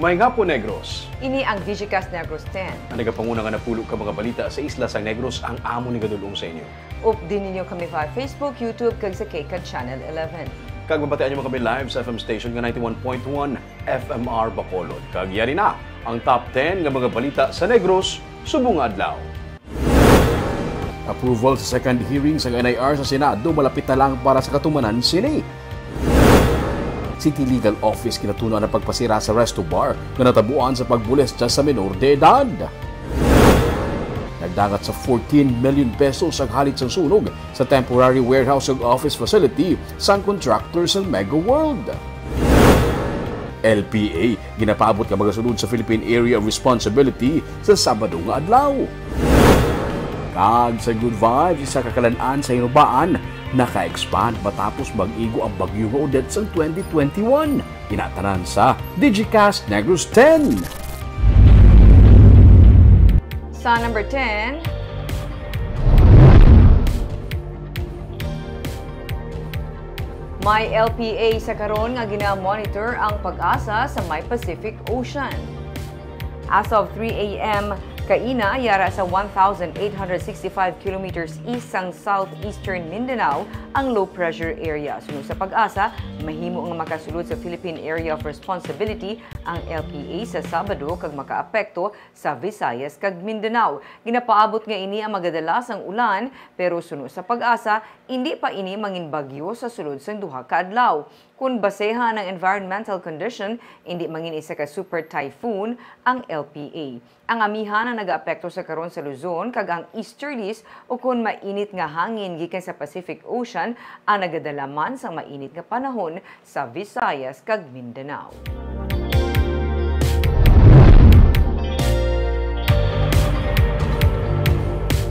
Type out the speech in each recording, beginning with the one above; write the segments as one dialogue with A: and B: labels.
A: Mahinga po, Negros.
B: Ini ang Digicast Negros 10.
A: Ang nagapanguna nga napulog ka mga balita sa isla sa Negros ang amo ni Gadulong sa inyo.
B: Din ninyo kami sa Facebook, YouTube, kag sa KCAT Channel 11.
A: Kag mabatiin nyo kami live sa FM station nga 91.1 FMR Bacolod. Kag yari na ang top 10 nga mga balita sa Negros, subong adlaw. Approval sa second hearing sa NIR sa Senado malapit na lang para sa katumanan sini. City Legal Office kinatunan ang pagpasira sa resto bar na natabuan sa pagbulis sa minor de edad. Nagdagat sa 14 million pesos ang halit sa sunog sa temporary warehouse ug office facility sa contractor sa Mega World. LPA ginapaabot ka magasunod sa Philippine Area of Responsibility sa Sabado nga adlaw. Kag sa good vibes sa kakalanaan sa Hinubaan, naka-expand matapos mag-igo ang bagyo nga Odette sa 2021. Tinatanan sa Digicast Negros 10.
B: Sa number 10, may LPA sa karon nga gina-monitor ang pag-asa sa may Pacific Ocean. As of 3 a.m., kaina yara sa 1,865 kilometers east sang southeastern Mindanao ang low pressure area. Sunod sa pag-asa, mahimo nga makasulod sa Philippine Area of Responsibility ang LPA sa Sabado kag makaapekto sa Visayas kag Mindanao. Ginapaabot nga ini ang magadalasang ulan pero sunod sa pag-asa, hindi pa ini mangin bagyo sa sulod sang duha ka adlaw. Kung basehan ng environmental condition, hindi mangin isa ka super typhoon ang LPA. Ang amihan na nag-aapekto sa karon sa Luzon kag ang easterlies o kung mainit nga hangin gikan sa Pacific Ocean ang nagadalaman sa mainit nga panahon sa Visayas kag Mindanao.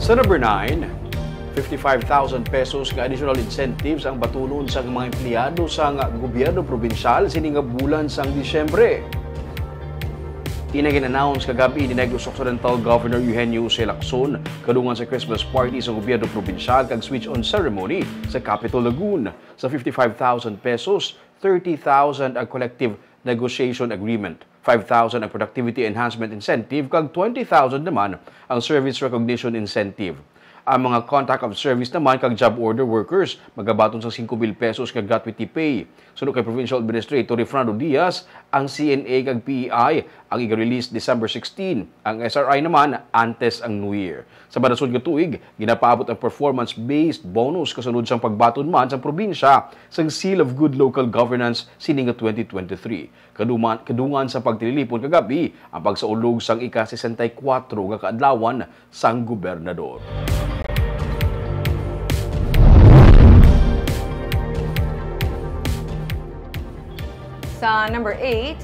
A: Sa number 9, 55,000 pesos nga additional incentives ang batunon sa mga empleyado sa gobyerno probinsyal sining bulan sang Disyembre. Inagin-announce kagabi ni Negros Occidental Governor Eugenio C. Lacson kadungan sa Christmas party sa gobyerno probinsyal kag switch-on ceremony sa Capitol Lagoon. Sa 55,000 pesos, 30,000 ang collective negotiation agreement, 5,000 ang productivity enhancement incentive kag 20,000 naman ang service recognition incentive. Ang mga contact of service naman kag job order workers magabaton sa 5,000 pesos kag gratuity pay. Sunod kay Provincial Administrator Fernando Diaz, ang CNA kag PEI ang i-release December 16. Ang SRI naman antes ang New Year. Sa badasod nga tuig, ginapaabot ang performance-based bonus kasunod sang pagbaton man sa probinsya sang Seal of Good Local Governance sining 2023. Kadungan sa pagtililipon kagabi ang pagsaulog sang ika-64 nga kaadlawan sang gobernador.
B: Sa number 8,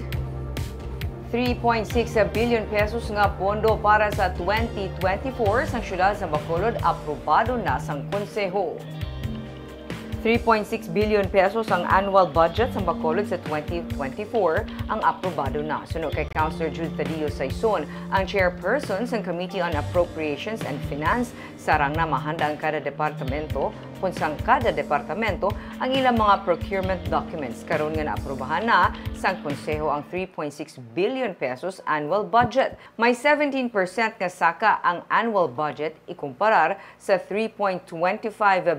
B: 3.6 billion pesos nga pondo para sa 2024 sa siyudad sa Bacolod aprobado na sang konseho. 3.6 billion pesos ang annual budget sa Bacolod sa 2024 ang aprobado na. Sunod kay Councilor Jude Tadillo Saison, ang chairperson sa Committee on Appropriations and Finance, sarang na mahanda ang kada departamento kung sang kada departamento ang ilang mga procurement documents. Karon nga naaprobahan na sang konseho ang 3.6 billion pesos annual budget. May 17% nga saka ang annual budget ikumparar sa 3.25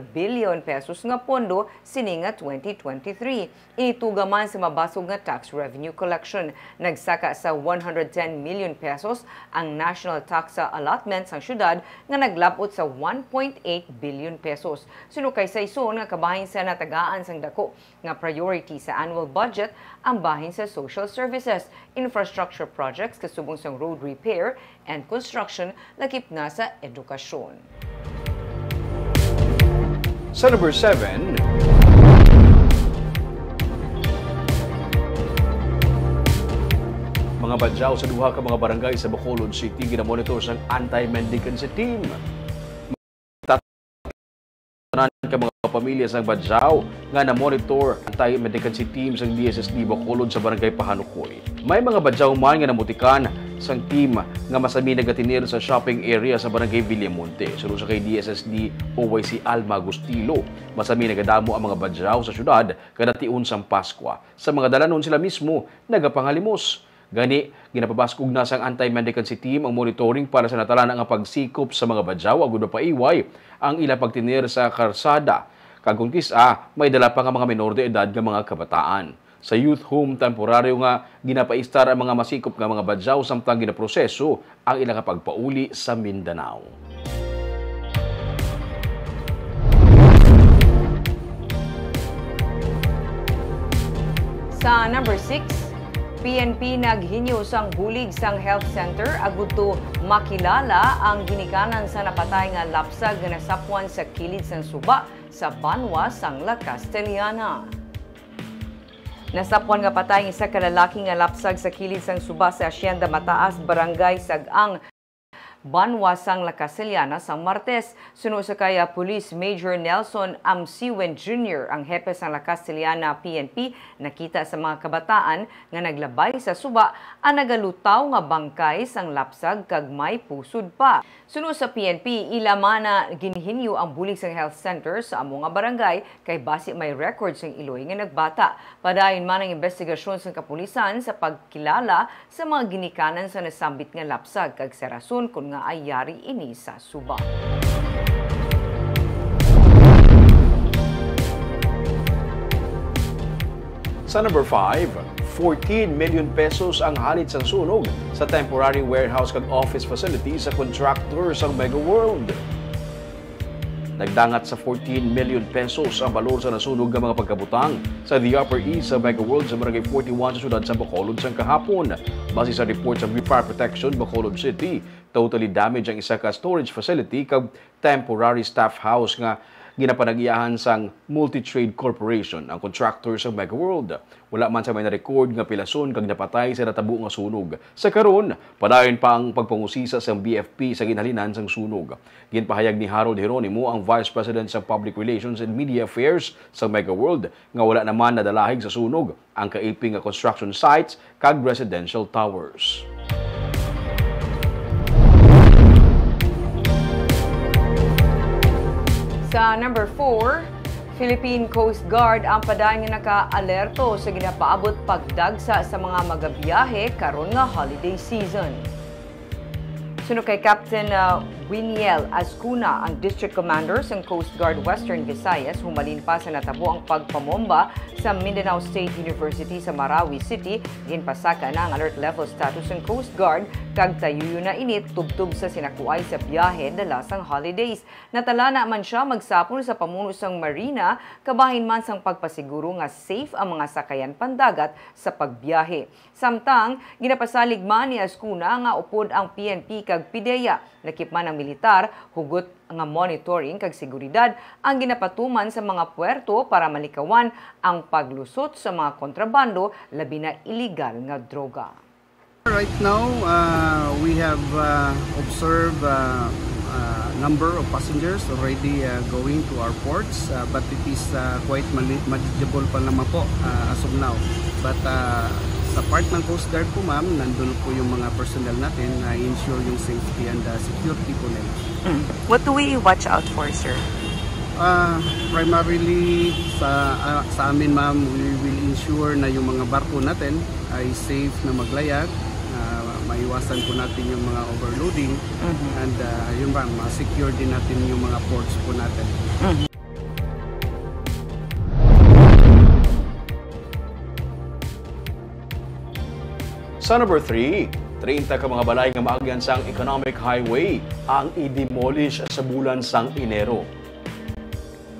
B: billion pesos nga pondo sininga 2023. Inituga man sa mabasog nga tax revenue collection. Nagsaka sa 110 million pesos ang national tax allotment sa syudad nga naglabot sa 1.8 billion pesos. Sunod kay Saison nga kabahin sa natagaan sang dako nga priority sa annual budget ang bahin sa social services, infrastructure projects kasubong sang road repair and construction lakip na sa edukasyon.
A: Sa number 7, mga badyaw sa duha ka mga barangay sa Bacolod City ginamonitor sang anti-mendicancy team. Ka mga pamilya sang badyaw nga na-monitor anti-mendicancy team sang DSSD Bacolod sa barangay Pahanukoy. May mga badyaw man nga namutikan sang team nga masami nagatinir sa shopping area sa barangay Villamonte. Sunod sa kay DSSD OYC Alma Agustilo, masami nagadamo ang mga badyaw sa syudad kada tiun sang Paskwa. Sa mga dalanon sila mismo nagapangalimos. Gani, ginapabaskog na sang anti-mendicancy team ang monitoring para sa natalan ang pagsikop sa mga badyaw agud mapaiway ang ila pagtinir sa karsada. Kag kung kisa, may dala pa nga mga menor de edad nga mga kabataan. Sa youth home temporaryo nga ginapaistar ang mga masikop nga mga badyaw samtang ginaproseso ang ilang pagpauli sa Mindanao.
B: Sa number 6, PNP naghinyo sang bulig sang health center agud to makilala ang ginikanan sa napatay nga lapsag nga nasapwan sa kilid sang suba sa Banwa sang La Castellana. Nasapwan nga patay isa ka lalaki nga lapsag sa kilid sang suba sa Hacienda Mataas, Barangay Sagang, Banwa sang La Castellana sa Martes. Suno sa kaya Police Major Nelson Amsiwen Jr., ang hepe sang La Castellana PNP, nakita sa mga kabataan nga naglabay sa suba ang nagalutaw nga bangkay sang lapsag kag may pusod pa. Suno sa PNP, ilamana ginhinyo ang bulig sang health center sa amo nga barangay kay base may record sang iloy nga nagbata. Padayon man ang investigasyon sang kapulisan sa pagkilala sa mga ginikanan sa nasambit nga lapsag kag sa rason kung nga ay yari ini sa suba.
A: Sa number 5, 14 million pesos ang halit sang sunog sa temporary warehouse kag office facility sa contractor sa Mega World. Nagdangat sa 14 million pesos ang balor sa nasunog ng mga pagkabutang sa the Upper East sa Mega World sa Barangay 41 sa syudad sa Bacolod sang kahapon. Base sa report sa Fire Protection, Bacolod City, totally damaged ang isa ka storage facility kag temporary staff house nga ginapanag-iyahan sang Multi-Trade Corporation, ang contractor sa Mega World. Wala man sa may na-record nga pilason kag napatay sa natabo nga sunog. Sa karon, padayon pa ang pagpangusisa sa BFP sa ginhalinan sang sunog. Ginpahayag ni Harold Geronimo, ang Vice President sa Public Relations and Media Affairs sa Mega World, nga wala naman nadalahig sa sunog ang kaiping nga construction sites kag residential towers.
B: Sa number 4, Philippine Coast Guard ang padayon nga naka-alerto sa ginapaabot pagdagsa sa mga magabiyahe karon nga holiday season. Sunod kay Captain Winiel Azcuna, ang District Commander ng Coast Guard Western Visayas, humalin pa sa natabo ang pagpamomba sa Mindanao State University sa Marawi City. Ginpasaka na ang alert level status ng Coast Guard kag tayuyo na init tubtub sa sinakuay sa biyahe dala sang holidays. Natala na man siya magsapol sa pamuno sang marina kabahin man sang pagpasiguro nga safe ang mga sakayan pandagat sa pagbiyahe. Samtang ginapasalig man ni Azcuna nga upod ang PNP kag PIDEA. Nakip man ang militar, hugot nga monitoring kag seguridad ang ginapatuman sa mga puerto para malikawan ang paglusot sa mga kontrabando labi na illegal nga droga.
C: Right now, we have observed number of passengers already going to our ports, but it is quite manageable pa naman po as of now. But sa part ng Coast Guard po ma'am, nandun po yung mga personnel natin na ensure yung safety and security po nila.
D: What do we watch out for, sir?
C: Primarily sa amin ma'am, we will ensure na yung mga barko natin ay safe na maglayag, maiwasan po natin yung mga overloading, and yun ma'am, secure din natin yung mga ports po natin.
A: Sa number 3, 30 ka mga balay nga maagyan sang economic highway ang i-demolish sa bulan sang Enero.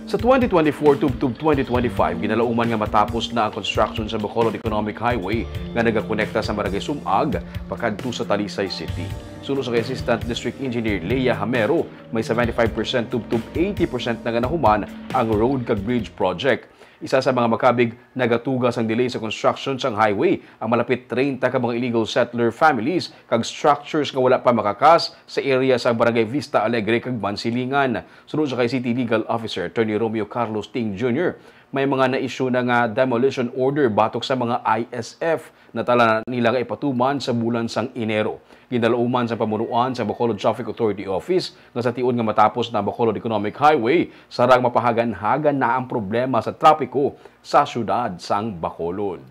A: Sa 2024 tubtub 2025, ginalauman nga matapos na ang construction sa Bacolod Economic Highway nga nagakonekta sa Barangay Sumag pakadto sa Talisay City. Suno sa Assistant District Engineer Leia Hamero, may 75% tubtub 80% na ganahuman ang road kag bridge project. Isa sa mga makabig nagatugas ang delay sa construction sang highway ang malapit 30 ka mga illegal settler families kag structures nga wala pa makakas sa area sa Barangay Vista Alegre kag Bansilingan. Sunod sa kay City Legal Officer Attorney Romeo Carlos Ting Jr., may mga na-issue na nga demolition order batok sa mga ISF na tala nila nga ipatuman sa bulan sang Enero. Ginalauman sa pamunuan sa Bacolod Traffic Authority Office nga sa tiun nga matapos na Bacolod Economic Highway, sarang mapahagan-hagan na ang problema sa trapiko sa syudad sang Bacolod.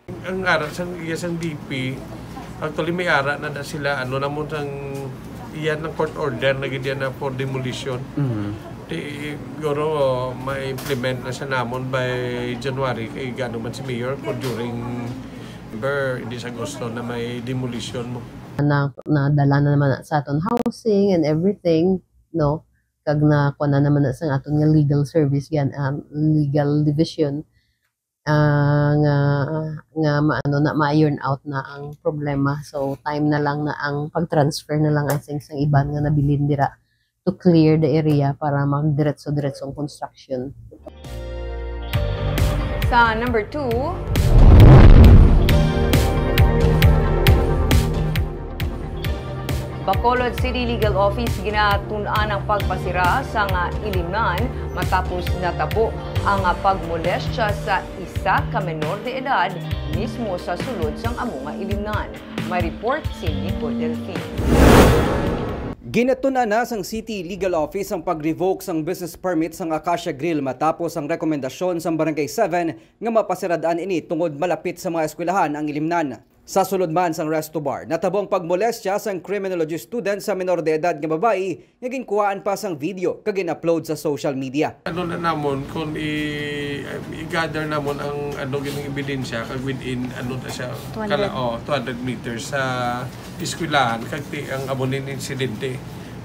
E: Ang ara sang iyang DP, actually may ara na sila namon sang iyan ng court order na gidyan na for demolition. Siguro ma-implement na siya namon by January kay gano man si Mayor kung during hindi sa gusto na may demolition mo.
F: Nadala na naman sa aton housing and everything, no? Kag na naman na sa aton nga legal service yan, legal division, nga ma-iron out na ang problema. So time na lang na ang pag-transfer na lang asing sang iban nga nabilin dira to clear the area para magdiretso-diretsong construction.
B: Sa number 2, Bacolod City Legal Office ginatun-an ang pagpasira sa ilimnan matapos natabo ang pagmolestya sa isa ka menor de edad mismo sa sulod sang amo nga ilimnan. May report si Nico Delfin.
G: Ginatun-an na sang City Legal Office ang pag-revoke sang business permit sang Acacia Grill matapos ang rekomendasyon sang Barangay 7 nga mapasiradaan ini tungod malapit sa mga eskwelahan ang ilimnan. Sa sulod man sang resto bar, natabong pagmolestya sang criminology student sa menor de edad nga babae nga ginkuhaan pa sang video kag in-upload sa social media.
E: Na namon kung i-gather namon ang ginang ebidensya kag within na siya 200 meters sa eskwelahan kag ang abonin insidente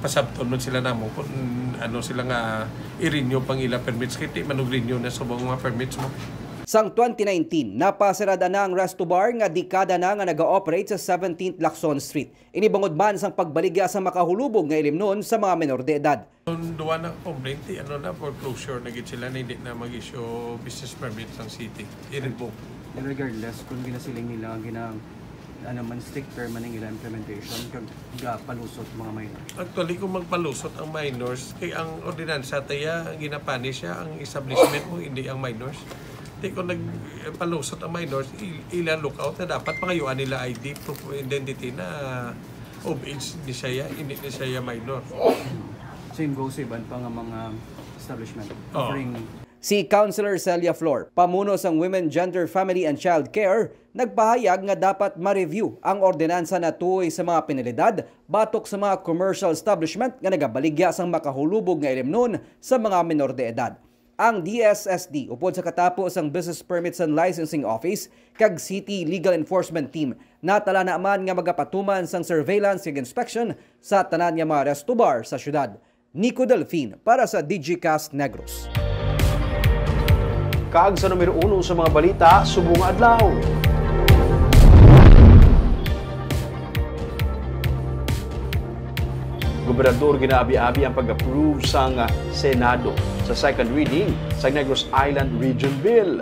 E: pasabton man sila namon kung sila nga i-renew pang ila permits kay manug-renew na subong mga permits mo.
G: Sang 2019, napasirada na ang resto bar nga dekada na nga nag-ooperate sa 17th Lacson Street. Inibangod man sang pagbaligya sa makahulubog nga ilimnon sa mga menor de edad.
E: Duwa na complaint, foreclosure na gid sila na hindi na mag-issue business permit ng city. I-revoke.
H: Regardless kung ginasiling nila strict term man nila implementation kag palusot mga minors.
E: Actually kung magpalusot ang minors kay ang ordinansa taya ginapani siya ang establishment mo hindi ang minors. Kung nagpalusot ang minors, ilan lookout na dapat pangayuan nila ID, proof of identity na of age ni siya, hindi ni siya minor.
H: Same goes sa iban pa nga mga establishment.
G: Si Councilor Celia Flor, pamuno sang Women, Gender, Family and Child Care, nagpahayag nga dapat ma-review ang ordinansa na tuoy sa mga penalidad batok sa mga commercial establishment nga nagabaligya sang makahulubog nga ilimnon sa mga menor de edad. Ang DSSD upod sa katapos ang Business Permits and Licensing Office kag City Legal Enforcement Team natala na man nga magapatuman sang surveillance ug inspection sa tanan nga mga resto bar sa syudad. Nico Delfin para sa DigiCast Negros.
A: Kaag sa numero 1 sa mga balita, subong adlaw. Gobernador ginaabi-abi ang pag-approve sang Senado sa second reading sa Negros Island Region Bill.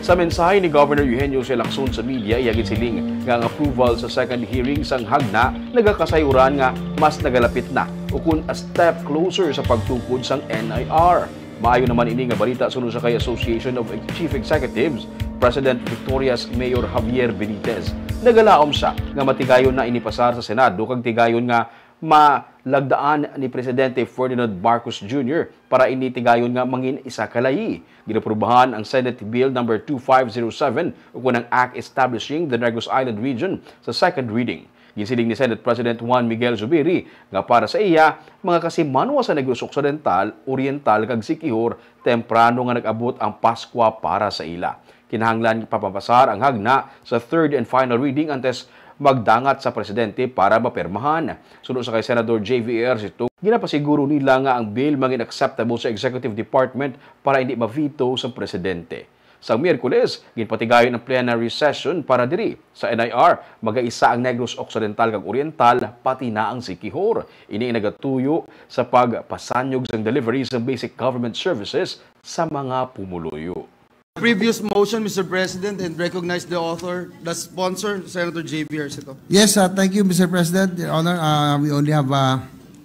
A: Sa mensahe ni Governor Eugenio C. Lacson sa media, iyagit siling nga ang approval sa second hearing sang hagna nagakasayuran nga mas nagalapit na o kun a step closer sa pagtukod sang NIR. Maayo naman ini nga balita sunod sa kay Association of Chief Executives, President Victoria's Mayor Javier Benitez. Nagalaom siya nga matigayon na inipasar sa Senado kag tigayon nga malagdaan ni Presidente Ferdinand Marcos Jr. para initigayon nga mangin isa kalayi. Ginaprubahan ang Senate Bill No. 2507 o kunang Act Establishing the Negros Island Region sa second reading. Gisiling ni Senate President Juan Miguel Zubiri nga para sa iya, mga kasimanwa sa Negros Occidental, Oriental kag Siquijor, temprano nga nag-abot ang Paskwa para sa ila. Kinahanglan papapasar ang hagna sa third and final reading antes magdangat sa presidente para mapirmahan. Sunod sa kay Senador J.V.A. Ercito, ginapasiguro nila nga ang bill maging acceptable sa Executive Department para hindi ma-veto sa presidente. Sa Miyerkules, ginpatigayon ang plenary session para diri sa NIR, magaisa ang Negros Occidental kag Oriental, pati na ang Siquijor. Ini nagatuyo sa pagpasanyog sa delivery sa basic government services sa mga pumuluyo.
I: Previous motion, Mr. President, and recognize the author, the sponsor, Senator J.B. Ercito.
J: Yes, thank you, Mr. President. Your Honor, we only have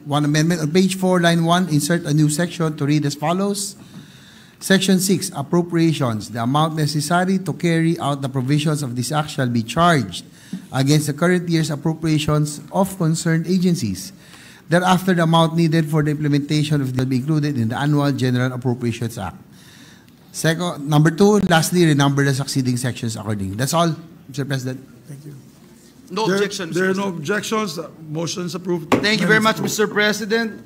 J: one amendment. On page 4, line 1, insert a new section to read as follows. Section 6, Appropriations. The amount necessary to carry out the provisions of this act shall be charged against the current year's appropriations of concerned agencies. Thereafter, the amount needed for the implementation of the will be included in the Annual General Appropriations Act. Second, number 2, lastly, renumber the succeeding sections accordingly. That's all, Mr. President.
I: Thank you. No objections. There are no objections. Motions approved. Thank you very much, Mr. President.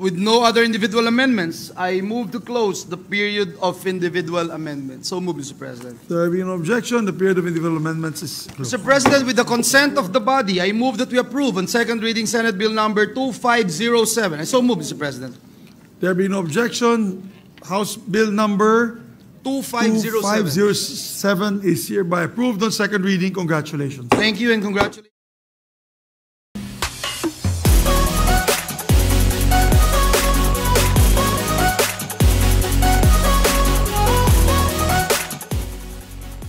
I: With no other individual amendments, I move to close the period of individual amendments. So move, Mr. President.
K: There being no objection, the period of individual amendments is closed.
I: Mr. President, with the consent of the body, I move that we approve on second reading Senate Bill number 2507. I so move, Mr. President.
K: There being no objection, House Bill number
I: 2507
K: is hereby approved on second reading. Congratulations.
I: Thank you and congratulations.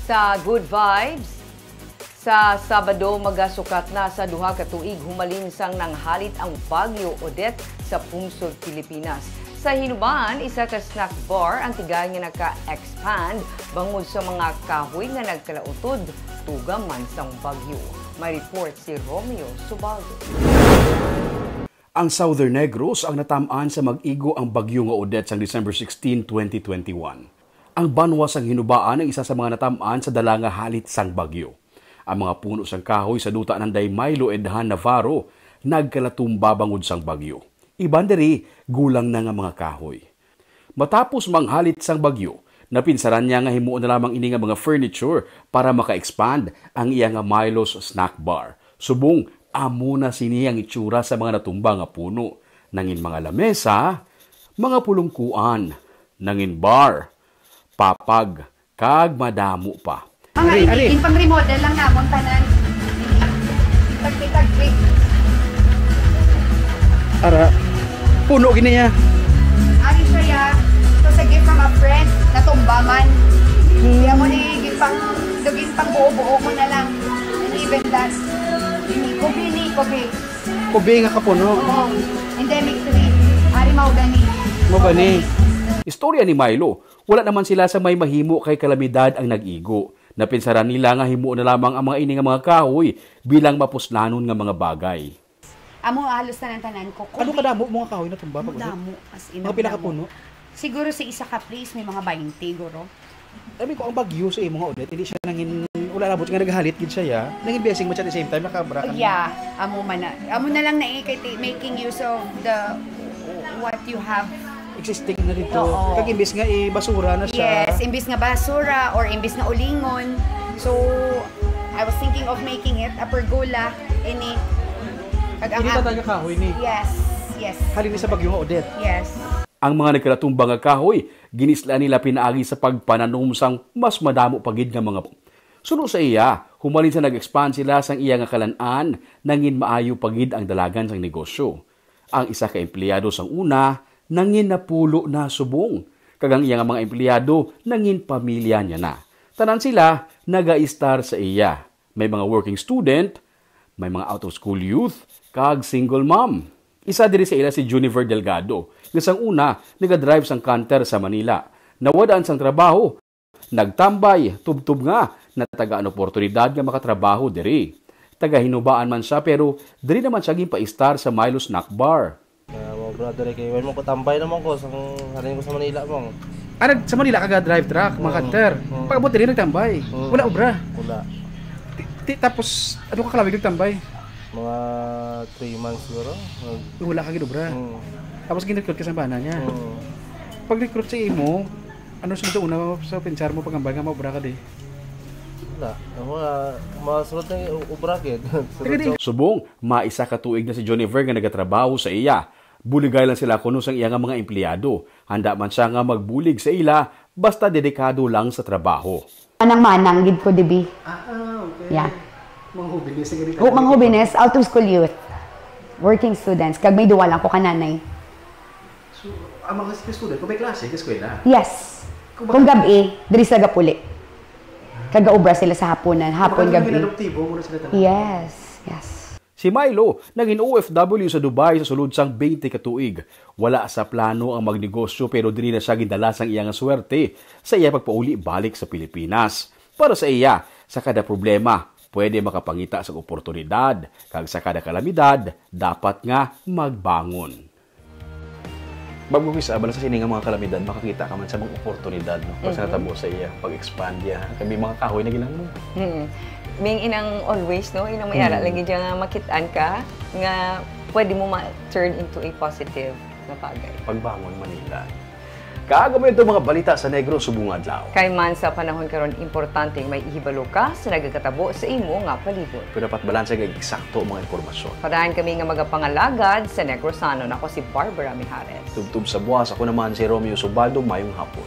B: Sa Good Vibes, sa Sabado magasukat na sa duha ka tuig humalin sang nanghalit ang Bagyo Odette sa Pungsod, Pilipinas. Sa hinubaan, isa ka snack bar ang tigay nga naka-expand bangod sa mga kahoy nga nagkalautod tugang man sang bagyo. May report si Romeo Subaldo.
A: Ang Southern Negros ang natamaan sa mag-igo ang bagyo nga Odette sang December 16, 2021. Ang banwa sang hinubaan ang isa sa mga natamaan sa dala nga halit sang bagyo. Ang mga puno sang kahoy sa duta ng Milo Edhan Navarro nagkalatumba bangod sang bagyo. Iban diri gulang na nga mga kahoy. Matapos manghalit sang bagyo, napinsaran niya nga himuon na lamang ini nga mga furniture para maka-expand ang iya nga Milo's Snack Bar. Subong amo na siniyang itsura sa mga natumba nga puno. Nangin mga lamesa, mga pulungkuan, nangin bar, papag, kag madamo pa.
L: Ang pang-remodel lang namon tanan. Tagpi-tagpi.
A: Ara, puno gini niya.
L: Ari siya ya. So sa gift from a friend, natumba man. Kaya mo ni dugin pang buo-buo mo na lang. And even that, kubi.
A: Kubi nga kapuno.
L: Oo. Endemic tree. Ari maugani.
A: Mabani. Istorya ni Milo, wala naman sila sa may mahimo kay kalamidad ang nag-igo. Napinsaran nila nga himo na lamang ang mga ini nga mga kahoy bilang mapuslanon nga mga bagay.
L: Amo halos na ng tanan ko.
A: Ano kadamo mga kahoy na tumba?
L: Damo. As in,
A: mga pila ka puno?
L: Siguro sa isa ka place may mga 20 siguro.
A: Sabi ko ang bagyo sa imong Odette, hindi siya nangin wala labot nga naghalit gid siya ya. Nangin blessing mo siya at the same time nakabra ka.
L: Yeah, amo na lang making use of the what you have
A: existing na dito. Kag imbis nga basura na siya.
L: Yes, imbis nga basura or imbis nga ulingon. So I was thinking of making it a pergola ini.
A: Hindi talaga kahoy ni.
L: Yes.
A: Halin ni sa bagyo nga Odette.
L: Yes.
A: Ang mga nagkalatumba nga kahoy, ginisla nila pinaagi sa pagpananom sang mas madamo pagid nga mga. Suno sa iya, humalin sa nag-expand sila sang iya nga kalan-an, nangin maayo pagid ang dalagan sang negosyo. Ang isa ka empleyado sang una, nangin napulo na subong. Kagang iya nga mga empleyado, nangin pamilya niya na. Tanan sila, naga-star sa iya. May mga working student, may mga out-of-school youth, kag single mom. Isa diri sa ila si Junifer Delgado. Ngasang una, naga-drive sang canter sa Manila. Nawadaan sang trabaho. Nagtambay, tubtub nga, na tagaan oportunidad nga makatrabaho diri. Taga-hinubaan man siya pero diri naman siya gimpa-star sa Milo's Snack Bar.
M: Mga brother, kay mo ko tambay naman ko halin ko sa Manila mong.
A: Sa Manila ka drive truck, mga canter. Pagabot diri nagtambay. Wala obra.
M: Wala.
A: Tapos ano ka kalawig nagtambay?
M: Mga 3 months siguro.
A: Wala ka gidobra. Tapos gin-recruit ka sa bana niya. Pag-recruit sa imo, ano sa una sa pensar mo pagambay nga maobra ka di?
M: Wala. Masulot na obra kid.
A: Subong, maisa ka tuig na si Junifer nga nagatrabaho sa iya. Buligay lang sila kuno sang iya nga mga empleyado. Handa man siya nga magbulig sa ila basta dedikado lang sa trabaho.
L: Manang gid ko dibi.
A: Okay.
L: Yeah.
A: Mga hubines nga
L: mga hubines, out of school youth. Working students. Kag may duwa lang ko kananay.
A: So, ang mga student, kung may klase, eskwela?
L: Yes. Kung gabi, diri sa Gapuli. Kagaobra sila sa hapunan, hapon gabi. Yes.
A: Si Milo, naging OFW sa Dubai sa sulod sang 20 ka tuig. Wala sa plano ang magnegosyo pero diri na siya gindala sang iyang swerte sa iya pagpauli balik sa Pilipinas. Para sa iya, sa kada problema, pwede makapangita sa oportunidad, kag sa kada kalamidad, dapat nga magbangon. Bago ko isa, bala sa siningang mga kalamidad, makakita ka man sa mga oportunidad, no? Pag sa natabo sa iya, pag-expand ya, kami mga kahoy na gilang mo.
B: Ming inang always, no? Inang mayara, lagi dyan nga makitaan ka, nga pwede mo ma-turn into a positive na bagay.
A: Pagbangon Manila. Kaaga mo ito mga balita sa Negros Subong Adlaw.
B: Kay man sa panahon karon importante may ihibalo ka sa nagakatabo sa imo nga palibot.
A: Pero dapat balanse kay eksakto mga impormasyon.
B: Parahan kami nga magapangalagad sa Negrosano. Nako si Barbara Mijares.
A: Tubtub sa buwas, ako naman si Romeo Subaldo, mayong hapon.